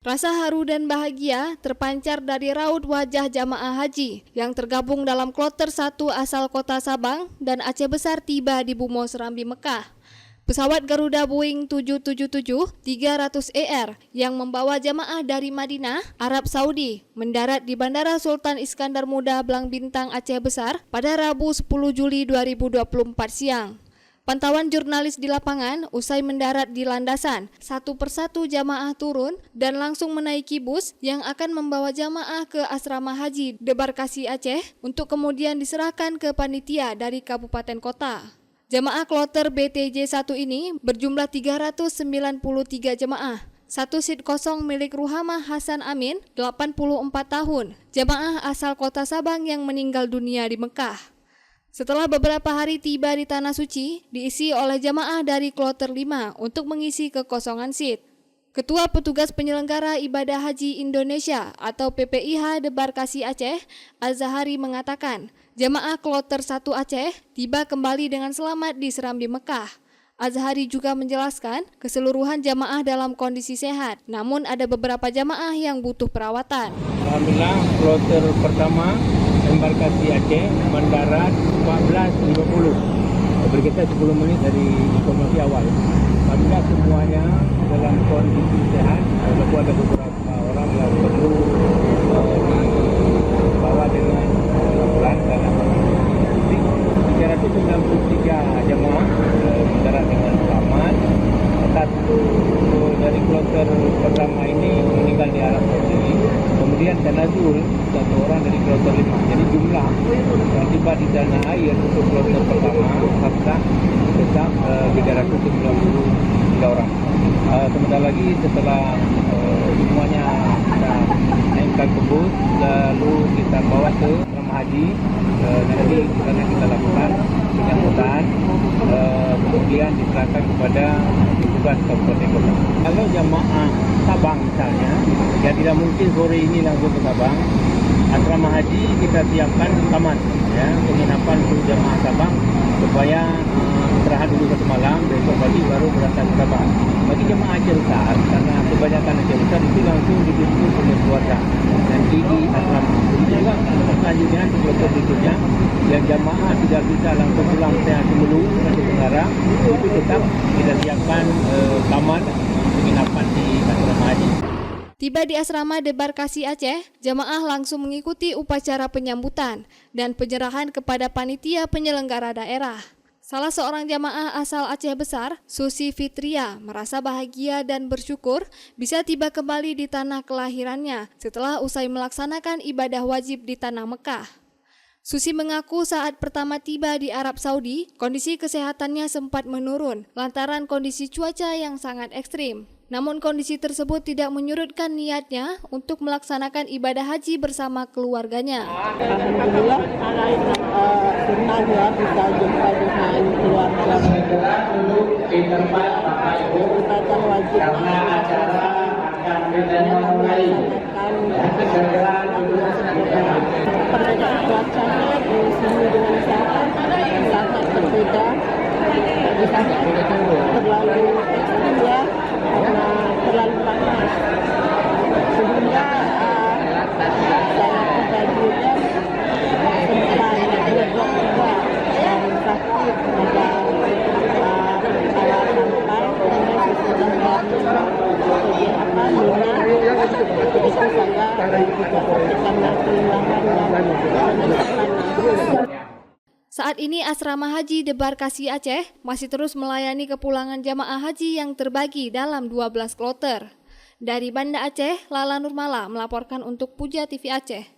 Rasa haru dan bahagia terpancar dari raut wajah jamaah haji yang tergabung dalam kloter 1 asal kota Sabang dan Aceh Besar tiba di Bumo Serambi Mekah. Pesawat Garuda Boeing 777-300ER yang membawa jamaah dari Madinah, Arab Saudi, mendarat di Bandara Sultan Iskandar Muda Blang Bintang Aceh Besar pada Rabu 10 Juli 2024 siang. Pantauan jurnalis di lapangan usai mendarat di landasan, satu persatu jamaah turun dan langsung menaiki bus yang akan membawa jamaah ke asrama haji Debarkasi Aceh untuk kemudian diserahkan ke panitia dari kabupaten kota. Jamaah kloter BTJ 1 ini berjumlah 393 jamaah. Satu seat kosong milik Ruhamah Hasan Amin, 84 tahun, jamaah asal kota Sabang yang meninggal dunia di Mekah. Setelah beberapa hari tiba di Tanah Suci, diisi oleh jamaah dari kloter 5 untuk mengisi kekosongan seat. Ketua Petugas Penyelenggara Ibadah Haji Indonesia atau PPIH Debarkasi Aceh, Az-Zahari mengatakan, jamaah kloter 1 Aceh tiba kembali dengan selamat di Serambi Mekah. Az-Zahari juga menjelaskan keseluruhan jamaah dalam kondisi sehat, namun ada beberapa jamaah yang butuh perawatan. Alhamdulillah, kloter pertama Embarkasi Aceh mendarat 14.50. Berkisar 10 menit dari informasi awal. Alhamdulillah semuanya dalam kondisi sehat, walaupun ada beberapa orang yang perlu dibawa dengan ambulans dalam kondisi 393 jemaah mendarat dengan selamat. Satu dari kloter pertama ini meninggal di Arab Saudi. Kemudian tanazul satu orang dari kloter 5. Jadi jumlah yang tiba di tanah air untuk kloter pertama tetap 393 orang. Sebentar lagi setelah semuanya kita naikkan ke bus, lalu kita bawa ke asrama haji. Nanti kita lakukan penyambutan, kemudian diserahkan kepada petugas kabupaten kota. Kalau jamaah Sabang misalnya, ya tidak mungkin sore ini langsung ke Sabang. Asrama haji kita siapkan kamar, ya, penginapan untuk jamaah Sabang supaya istirahat dulu satu malam, besok pagi baru berangkat ke Sabang. Bagi jemaah Aceh Besar, karena kebanyakan Aceh Besar itu langsung dijemput oleh keluarga nanti di asrama. Begitu juga selanjutnya di kloter berikutnya yang jemaah tidak bisa langsung pulang sehat semula Aceh Tenggara, itu tetap kita siapkan kamar penginapan di asrama haji. Tiba di asrama Debarkasi Aceh, jamaah langsung mengikuti upacara penyambutan dan penyerahan kepada panitia penyelenggara daerah. Salah seorang jamaah asal Aceh Besar, Susi Fitria, merasa bahagia dan bersyukur bisa tiba kembali di tanah kelahirannya setelah usai melaksanakan ibadah wajib di tanah Mekah. Susi mengaku saat pertama tiba di Arab Saudi, kondisi kesehatannya sempat menurun lantaran kondisi cuaca yang sangat ekstrim. Namun kondisi tersebut tidak menyurutkan niatnya untuk melaksanakan ibadah haji bersama keluarganya. Alhamdulillah, senang ya bisa jumpa dengan keluarga. Ibadah wajib karena acara akan dimulai. Perbedaan cuacanya di sini dengan sana sangat berbeda. Di sana terlalu ekstrim ya, karena terlalu panas. Sehingga saya pribadinya sempat ngedrop juga dan sakit pada awal sampai karena sesudah Mina itu saya karena kehilangan dan Saat ini asrama haji Debarkasi Aceh masih terus melayani kepulangan jamaah haji yang terbagi dalam 12 kloter. Dari Banda Aceh, Lala Nurmala melaporkan untuk Puja TV Aceh.